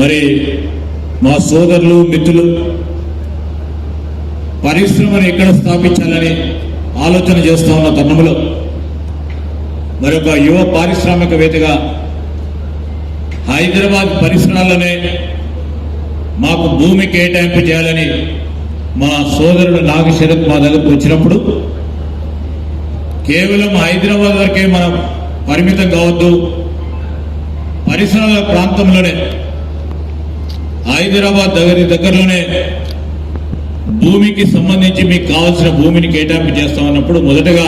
మరి మా సోదరులు మిత్రులు పరిశ్రమను ఎక్కడ స్థాపించాలని ఆలోచన చేస్తూ ఉన్న తరుణంలో మరి ఒక యువ పారిశ్రామికవేత్తగా హైదరాబాద్ పరిసరాల్లోనే మాకు భూమి కేటాయింపు చేయాలని మా సోదరుడు నాగశరత్ మా దగ్గరకు వచ్చినప్పుడు కేవలం హైదరాబాద్ వరకే మనం పరిమితం కావద్దు, పరిసరాల ప్రాంతంలోనే హైదరాబాద్ దగ్గరలోనే భూమికి సంబంధించి మీకు కావాల్సిన భూమిని కేటాయింపు చేస్తామన్నప్పుడు మొదటగా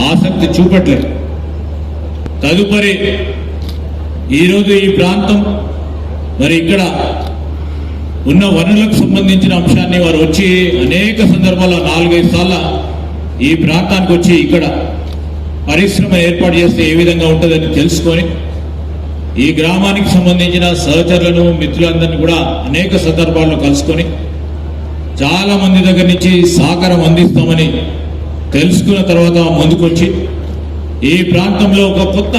ఆసక్తి చూపట్లేదు. తదుపరి ఈరోజు ఈ ప్రాంతం మరి ఇక్కడ ఉన్న వనరులకు సంబంధించిన అంశాన్ని వారు వచ్చి అనేక సందర్భాల్లో 4-5 సార్లు ఈ ప్రాంతానికి వచ్చి ఇక్కడ పరిశ్రమ ఏర్పాటు చేస్తే ఏ విధంగా ఉంటుందని తెలుసుకొని ఈ గ్రామానికి సంబంధించిన సహచరులను మిత్రులందరినీ కూడా అనేక సందర్భాల్లో కలుసుకొని చాలా మంది దగ్గర నుంచి సహకారం అందిస్తామని తెలుసుకున్న తర్వాత ముందుకొచ్చి ఈ ప్రాంతంలో ఒక కొత్త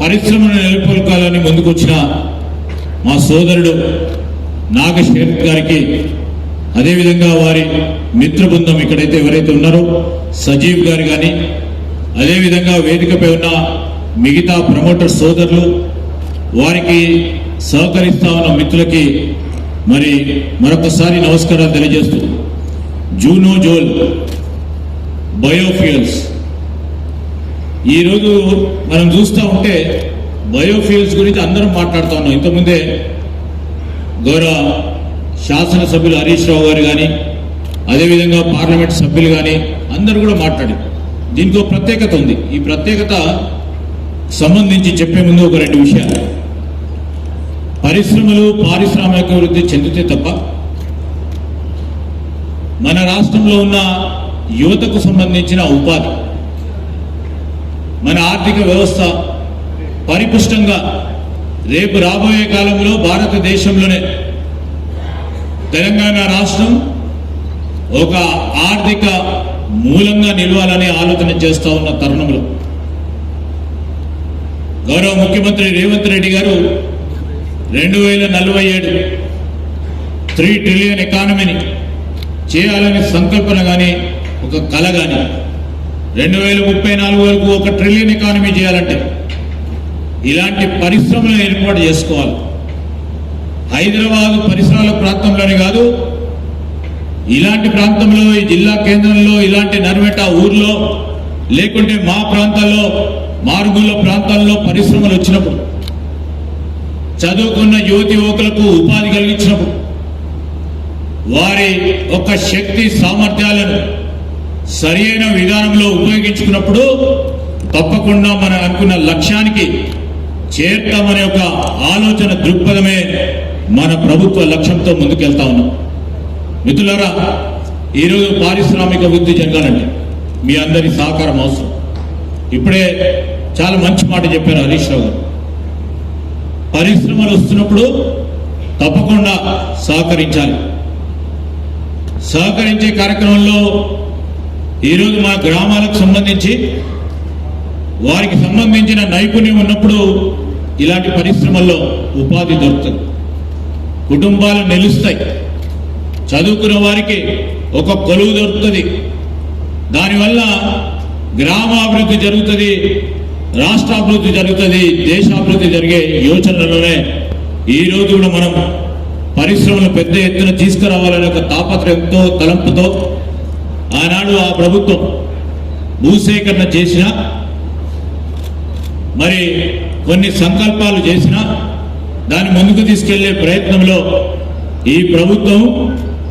పరిశ్రమను నెలకొల్పాలని ముందుకొచ్చిన మా సోదరుడు నాగశరత్ గారికి, అదేవిధంగా వారి మిత్ర బృందం ఇక్కడైతే ఎవరైతే ఉన్నారో సజీవ్ గారు కానీ, అదేవిధంగా వేదికపై ఉన్న మిగతా ప్రమోటర్ సోదరులు, వారికి సహకరిస్తా ఉన్న మిత్రులకి మరి మరొకసారి నమస్కారాలు తెలియజేస్తూ, జూనో జోల్ బయోఫ్యూయల్స్ ఈరోజు మనం చూస్తూ ఉంటే బయోఫ్యూయల్స్ గురించి అందరం మాట్లాడుతూ ఉన్నాం. ఇంతకుముందే గౌరవ శాసనసభ్యులు హరీష్ రావు గారు కానీ, అదేవిధంగా పార్లమెంట్ సభ్యులు కానీ అందరూ కూడా మాట్లాడారు. దీనికి ఒక ప్రత్యేకత ఉంది. ఈ ప్రత్యేకత సంబంధించి చెప్పే ముందు ఒక 2 విషయాలు. పరిశ్రమలు పారిశ్రామిక అభివృద్ధి చెందితే తప్ప మన రాష్ట్రంలో ఉన్న యువతకు సంబంధించిన ఉపాధి, మన ఆర్థిక వ్యవస్థ పరిపుష్టంగా రేపు రాబోయే కాలంలో భారతదేశంలోనే తెలంగాణ రాష్ట్రం ఒక ఆర్థిక మూలంగా నిలవాలని ఆలోచన చేస్తూ ఉన్న తరుణంలో గౌరవ ముఖ్యమంత్రి రేవంత్ రెడ్డి గారు 2047 3 ట్రిలియన్ ఎకానమీని చేయాలనే సంకల్పన కానీ ఒక కల కానీ 2034 వరకు 1 ట్రిలియన్ ఎకానమీ చేయాలంటే ఇలాంటి పరిశ్రమలను ఏర్పాటు చేసుకోవాలి. హైదరాబాద్ పరిసరాల ప్రాంతంలోనే కాదు, ఇలాంటి ప్రాంతంలో ఈ జిల్లా కేంద్రంలో ఇలాంటి నర్మేట ఊర్లో లేకుంటే మా ప్రాంతాల్లో మారుమూల ప్రాంతాల్లో పరిశ్రమలు వచ్చినప్పుడు, చదువుకున్న యువతి యువకులకు ఉపాధి కలిగించినప్పుడు, వారి ఒక శక్తి సామర్థ్యాలను సరైన విధానంలో ఉపయోగించుకున్నప్పుడు తప్పకుండా మనం అనుకున్న లక్ష్యానికి చేరుతామనే ఒక ఆలోచన దృక్పథమే మన ప్రభుత్వ లక్ష్యంతో ముందుకెళ్తా ఉన్నాం. మిత్రులారా, ఈరోజు పారిశ్రామిక అభివృద్ధి జరగాలంటే మీ అందరి సహకారం అవసరం. ఇప్పుడే చాలా మంచి మాట చెప్పారు హరీష్ రావు గారు. పరిశ్రమలు వస్తున్నప్పుడు తప్పకుండా సహకరించాలి. సహకరించే కార్యక్రమంలో ఈరోజు మా గ్రామాలకు సంబంధించి వారికి సంబంధించిన నైపుణ్యం ఉన్నప్పుడు ఇలాంటి పరిశ్రమల్లో ఉపాధి దొరుకుతుంది, కుటుంబాలు నిలుస్తాయి, చదువుకున్న వారికి ఒక కొలువు దొరుకుతుంది. దానివల్ల గ్రామాభివృద్ధి జరుగుతుంది, రాష్ట్రాభివృద్ధి జరుగుతుంది, దేశాభివృద్ధి జరిగే యోచనలోనే ఈరోజు కూడా మనం పరిశ్రమలు పెద్ద ఎత్తున తీసుకురావాలనే ఒక తాపత్రయంతో తలంపుతో ఆనాడు ఆ ప్రభుత్వం భూసేకరణ చేసిన, మరి కొన్ని సంకల్పాలు చేసిన దాన్ని ముందుకు తీసుకెళ్లే ప్రయత్నంలో ఈ ప్రభుత్వం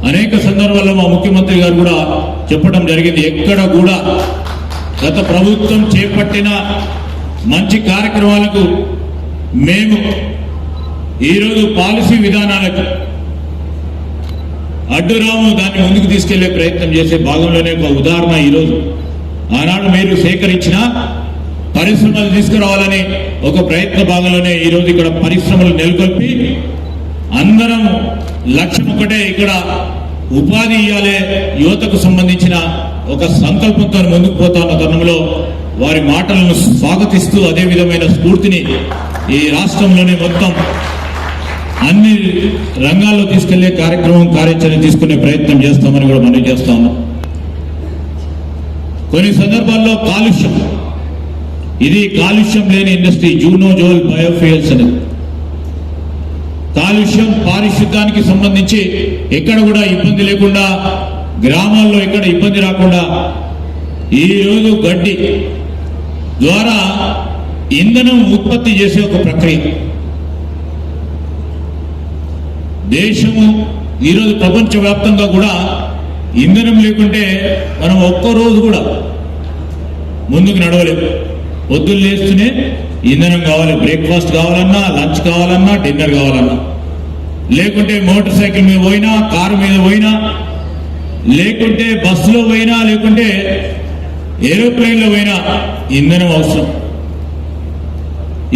అనేక సందర్భాల్లో మా ముఖ్యమంత్రి గారు కూడా చెప్పడం జరిగింది. ఎక్కడ కూడా గత ప్రభుత్వం చేపట్టిన మంచి కార్యక్రమాలకు మేము ఈరోజు పాలసీ విధానాలకు అడ్డురాము, దాన్ని ముందుకు తీసుకెళ్లే ప్రయత్నం చేసే భాగంలోనే ఒక ఉదాహరణ ఈరోజు ఆనాడు మీరు సేకరించిన పరిశ్రమలు తీసుకురావాలని ఒక ప్రయత్న భాగంలోనే ఈరోజు ఇక్కడ పరిశ్రమలు నెలకొల్పి అందరం లక్ష్యం ఒకటే, ఇక్కడ ఉపాధి ఇవ్వాలి, యువతకు సంబంధించిన ఒక సంకల్పంతో ముందుకు పోతా ఉన్న తరుణంలో వారి మాటలను స్వాగతిస్తూ అదే విధమైన స్ఫూర్తిని ఈ రాష్ట్రంలోనే మొత్తం అన్ని రంగాల్లో తీసుకెళ్లే కార్యాచరణ తీసుకునే ప్రయత్నం చేస్తామని కూడా మనం చేస్తా ఉన్నాం. కొన్ని సందర్భాల్లో కాలుష్యం, ఇది కాలుష్యం లేని ఇండస్ట్రీ జూనో జోల్ బయోఫ్యూయల్స్ అనేది. కాలుష్యం పారిశుద్ధ్యానికి సంబంధించి ఎక్కడ కూడా ఇబ్బంది లేకుండా, గ్రామాల్లో ఎక్కడ ఇబ్బంది రాకుండా ఈరోజు గడ్డి ద్వారా ఇంధనం ఉత్పత్తి చేసే ఒక ప్రక్రియ దేశము ఈరోజు ప్రపంచవ్యాప్తంగా కూడా ఇంధనం లేకుంటే మనం ఒక్కరోజు కూడా ముందుకు నడవలేము. పొద్దున్న లేస్తూనే ఇంధనం కావాలి, బ్రేక్ఫాస్ట్ కావాలన్నా, లంచ్ కావాలన్నా, డిన్నర్ కావాలన్నా, లేకుంటే మోటార్ సైకిల్ మీద పోయినా, కారు మీద పోయినా, లేకుంటే బస్సులో పోయినా, లేకుంటే ఏరోప్లేన్లో పోయినా ఇంధనం అవసరం.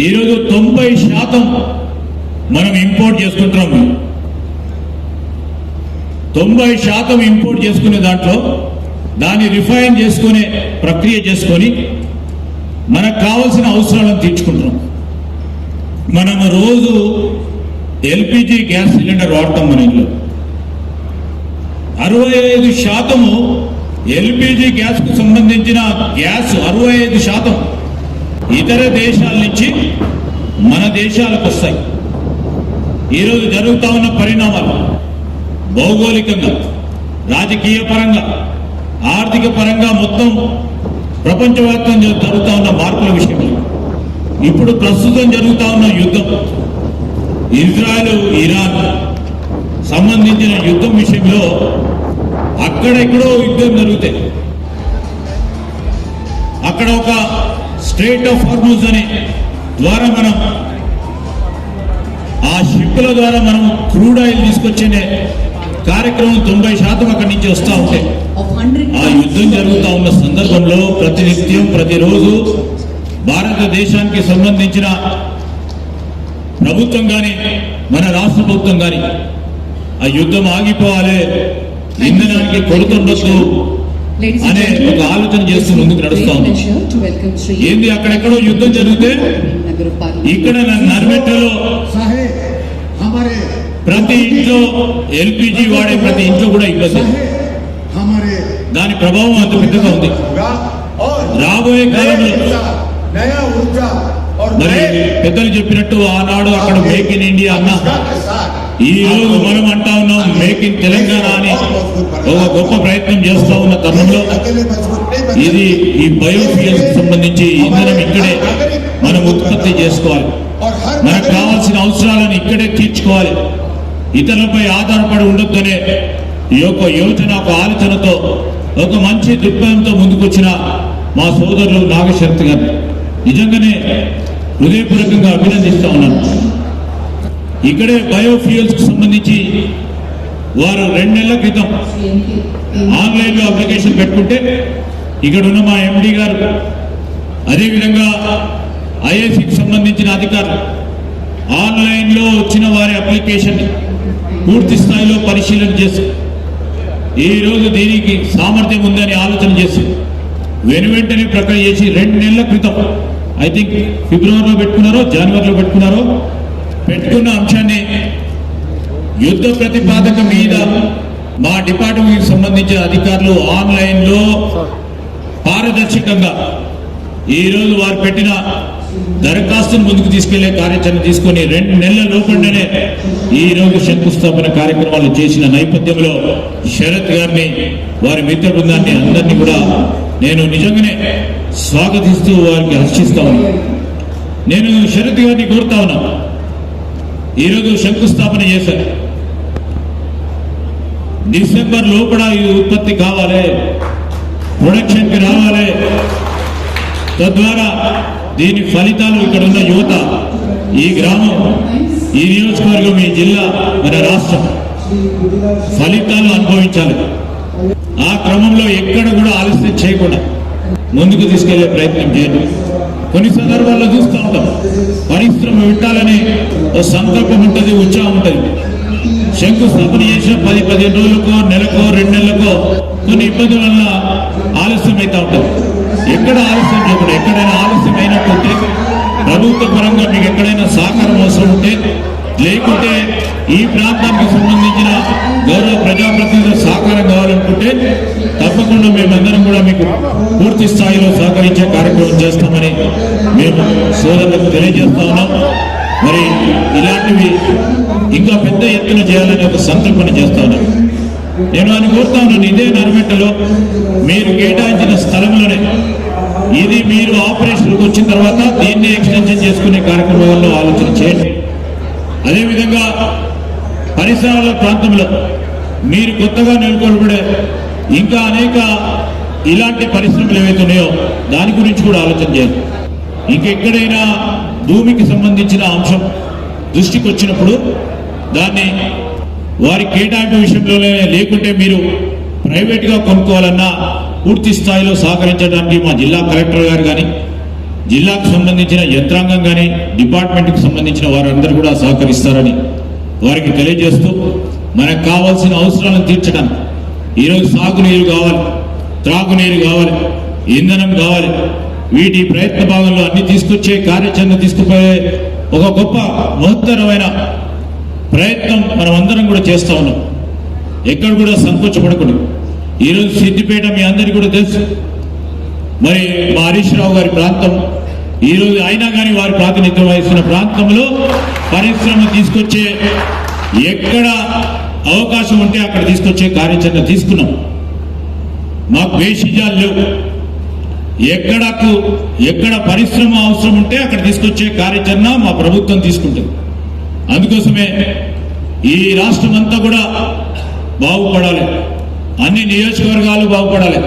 ఈరోజు 90% మనం ఇంపోర్ట్ చేసుకుంటున్నాం. 90% ఇంపోర్ట్ చేసుకునే దాంట్లో దాన్ని రిఫైన్ చేసుకునే ప్రక్రియ చేసుకొని మనకు కావాల్సిన అవసరాలను తీర్చుకుంటున్నాం. మనం రోజు ఎల్పిజి గ్యాస్ సిలిండర్ వాడతాం. మన ఇంట్లో 65% ఎల్పిజి గ్యాస్కు సంబంధించిన గ్యాస్ 65% ఇతర దేశాల నుంచి మన దేశాలకు వస్తాయి. ఈరోజు జరుగుతూ ఉన్న పరిణామాలు భౌగోళికంగా, రాజకీయ పరంగా, ఆర్థిక పరంగా మొత్తం ప్రపంచవ్యాప్తంగా జరుగుతూ ఉన్న మార్పుల విషయంలో ఇప్పుడు ప్రస్తుతం జరుగుతూ ఉన్న యుద్ధం, ఇజ్రాయెల్ ఇరాన్ సంబంధించిన యుద్ధం విషయంలో అక్కడెక్కడో యుద్ధం జరుగుతాయి. అక్కడ ఒక స్ట్రెయిట్ ఆఫ్ హార్మూజ్ అనే ద్వారా మనం ఆ షిప్ల ద్వారా మనం క్రూడ్ ఆయిల్ తీసుకొచ్చే కార్యక్రమం 90% అక్కడి నుంచి వస్తూ ఉంటాయి. ఆ యుద్ధం జరుగుతూ ఉన్న సందర్భంలో ప్రతినిత్యం ప్రతిరోజు భారతదేశానికి సంబంధించిన ప్రభుత్వం కానీ, మన రాష్ట్ర ప్రభుత్వం కానీ ఆ యుద్ధం ఆగిపోవాలి, ఇంధనానికి కొడుతుండొచ్చు అనే ఒక ఆలోచన చేస్తూ ముందుకు నడుస్తా ఉంది. ఏంది అక్కడెక్కడో యుద్ధం జరిగితే ఇక్కడ నర్మెట్టలో ప్రతి ఇంట్లో ఎల్పిజి వాడే ప్రతి ఇంట్లో కూడా ఇబ్బంది. దాని ప్రభావం అంత పెద్దగా ఉంది. రాబోయే కాలంలో మరి పెద్దలు చెప్పినట్టు ఆనాడు అక్కడ మేక్ ఇన్ ఇండియా అన్నా, ఈ రోజు మనం అంటా ఉన్నాం మేక్ ఇన్ తెలంగాణ అని ఒక గొప్ప ప్రయత్నం చేస్తా ఉన్న తరుణంలో ఇది ఈ బయోఫ్యూయల్స్ సంబంధించి ఇంధనం ఇక్కడే మనం ఉత్పత్తి చేసుకోవాలి. మనకు కావాల్సిన అవసరాలను ఇక్కడే తీర్చుకోవాలి. ఇతరులపై ఆధారపడి ఉండొద్దనే ఈ యొక్క యోచన, ఒక ఆలోచనతో, ఒక మంచి దృక్పథంతో ముందుకొచ్చిన మా సోదరులు నాగశరత్ గారు నిజంగానే హృదయపూర్వకంగా అభినందిస్తా ఉన్నాను. ఇక్కడే బయోఫ్యూయల్స్ కు సంబంధించి వారు 2 నెలల క్రితం ఆన్లైన్లో అప్లికేషన్ పెట్టుకుంటే ఇక్కడ ఉన్న మా ఎండి గారు, అదేవిధంగా ఐఏసీకి సంబంధించిన అధికారులు ఆన్లైన్లో వచ్చిన వారి అప్లికేషన్ పూర్తి స్థాయిలో పరిశీలన చేసి ఈరోజు దీనికి సామర్థ్యం ఉందని ఆలోచన చేసి వెంటనే ప్రక్రియ చేసి 2 నెలల క్రితం, ఐ థింక్ ఫిబ్రవరిలో పెట్టుకున్నారో జనవరిలో పెట్టుకున్న అంశాన్ని యుద్ధ ప్రతిపాదక మీద మా డిపార్ట్మెంట్కి సంబంధించిన అధికారులు ఆన్లైన్లో పారదర్శకంగా ఈరోజు వారు పెట్టిన దరఖాస్తును ముందుకు తీసుకెళ్లే కార్యాచరణ తీసుకొని 2 నెలల లోపలనే ఈ రోజు శంకుస్థాపన కార్యక్రమాలు చేసిన నేపథ్యంలో శరత్ గారిని, వారి మిత్ర బృందాన్ని అందరినీ కూడా నేను నిజంగానే స్వాగతిస్తూ వారికి హర్షిస్తా ఉన్నా. నేను శరత్ గారిని కోరుతా ఉన్నా, ఈరోజు శంకుస్థాపన చేశారు, డిసెంబర్ లోపల ఇది ఉత్పత్తి కావాలి, ప్రొడక్షన్కి రావాలి. తద్వారా దీని ఫలితాలు ఇక్కడ ఉన్న యువత, ఈ గ్రామం, ఈ నియోజకవర్గం, ఈ జిల్లా, మన రాష్ట్రం ఫలితాలు అనుభవించాలి. ఆ క్రమంలో ఎక్కడ కూడా ఆలస్యం చేయకుండా ముందుకు తీసుకెళ్లే ప్రయత్నం చేయండి. కొన్ని సందర్భాల్లో చూస్తూ ఉంటాం, పరిశ్రమ పెట్టాలని ఒక సంకల్పం ఉంటుంది, ఉత్సాహం ఉంటుంది. శంకుస్థాపన చేసిన 10-15 రోజులకో, నెలకో, 2 నెలలకో కొన్ని ఇబ్బందుల వల్ల ఆలస్యం అవుతూ ఉంటుంది. ఎక్కడ ఆలస్యం చేయకుండా, ఎక్కడైనా ఆలస్యం అయినట్టుంటే ప్రభుత్వ పరంగా మీకు ఎక్కడైనా సహకారం అవసరం ఉంటే, లేకుంటే ఈ ప్రాంతానికి సంబంధించిన గౌరవ ప్రజాప్రతినిధుల సహకారం కావాలనుకుంటే తప్పకుండా మేమందరం కూడా మీకు పూర్తి స్థాయిలో సహకరించే కార్యక్రమం చేస్తామని మేము సోదరులకు తెలియజేస్తా ఉన్నాం. మరి ఇలాంటివి ఇంకా పెద్ద ఎత్తున చేయాలని ఒక సంకల్పన చేస్తా ఉన్నాం. నేను అని కోరుతా ఉన్నాను, ఇదే నరమెట్టలో మీరు కేటాయించిన స్థలంలోనే ఇది మీరు ఆపరేషన్కి వచ్చిన తర్వాత దీన్ని ఎక్స్టెన్షన్ చేసుకునే కార్యక్రమంలో ఆలోచన చేయండి. అదేవిధంగా పరిసరాల ప్రాంతంలో మీరు కొత్తగా నెలకొల్పడే ఇంకా అనేక ఇలాంటి పరిశ్రమలు ఏవైతే ఉన్నాయో దాని గురించి కూడా ఆలోచన చేయండి. ఇంకెక్కడైనా భూమికి సంబంధించిన అంశం దృష్టికి వచ్చినప్పుడు దాన్ని వారి కేటాయింపు విషయంలోనే, లేకుంటే మీరు ప్రైవేట్గా కొనుక్కోవాలన్నా పూర్తి స్థాయిలో సహకరించడానికి మా జిల్లా కలెక్టర్ గారు కానీ, జిల్లాకు సంబంధించిన యంత్రాంగం కానీ, డిపార్ట్మెంట్కి సంబంధించిన వారందరూ కూడా సహకరిస్తారని వారికి తెలియజేస్తూ, మనకు కావాల్సిన అవసరాలను తీర్చడానికి ఈరోజు సాగునీరు కావాలి, త్రాగునీరు కావాలి, ఇంధనం కావాలి. వీటి ప్రయత్న భాగంలో అన్ని తీసుకొచ్చే కార్యాచరణ తీసుకుపోయే ఒక గొప్ప మహత్తరమైన ప్రయత్నం మనం అందరం కూడా చేస్తా ఉన్నాం. ఎక్కడ కూడా సంకోచపడకూడదు. ఈరోజు సిద్దిపేట మీ అందరికీ కూడా తెలుసు. మరి మా హరీష్ రావు గారి ప్రాంతం, ఈరోజు అయినా కానీ వారి ప్రాతినిధ్యం వహిస్తున్న ప్రాంతంలో పరిశ్రమ తీసుకొచ్చే ఎక్కడ అవకాశం ఉంటే అక్కడ తీసుకొచ్చే కార్యాచరణ తీసుకున్నాం. మాకు వేషిజాలు లేవు. ఎక్కడ పరిశ్రమ అవసరం ఉంటే అక్కడ తీసుకొచ్చే కార్యాచరణ మా ప్రభుత్వం తీసుకుంటుంది. అందుకోసమే ఈ రాష్ట్రం అంతా కూడా బాగుపడాలి, అన్ని నియోజకవర్గాలు బాగుపడాలి.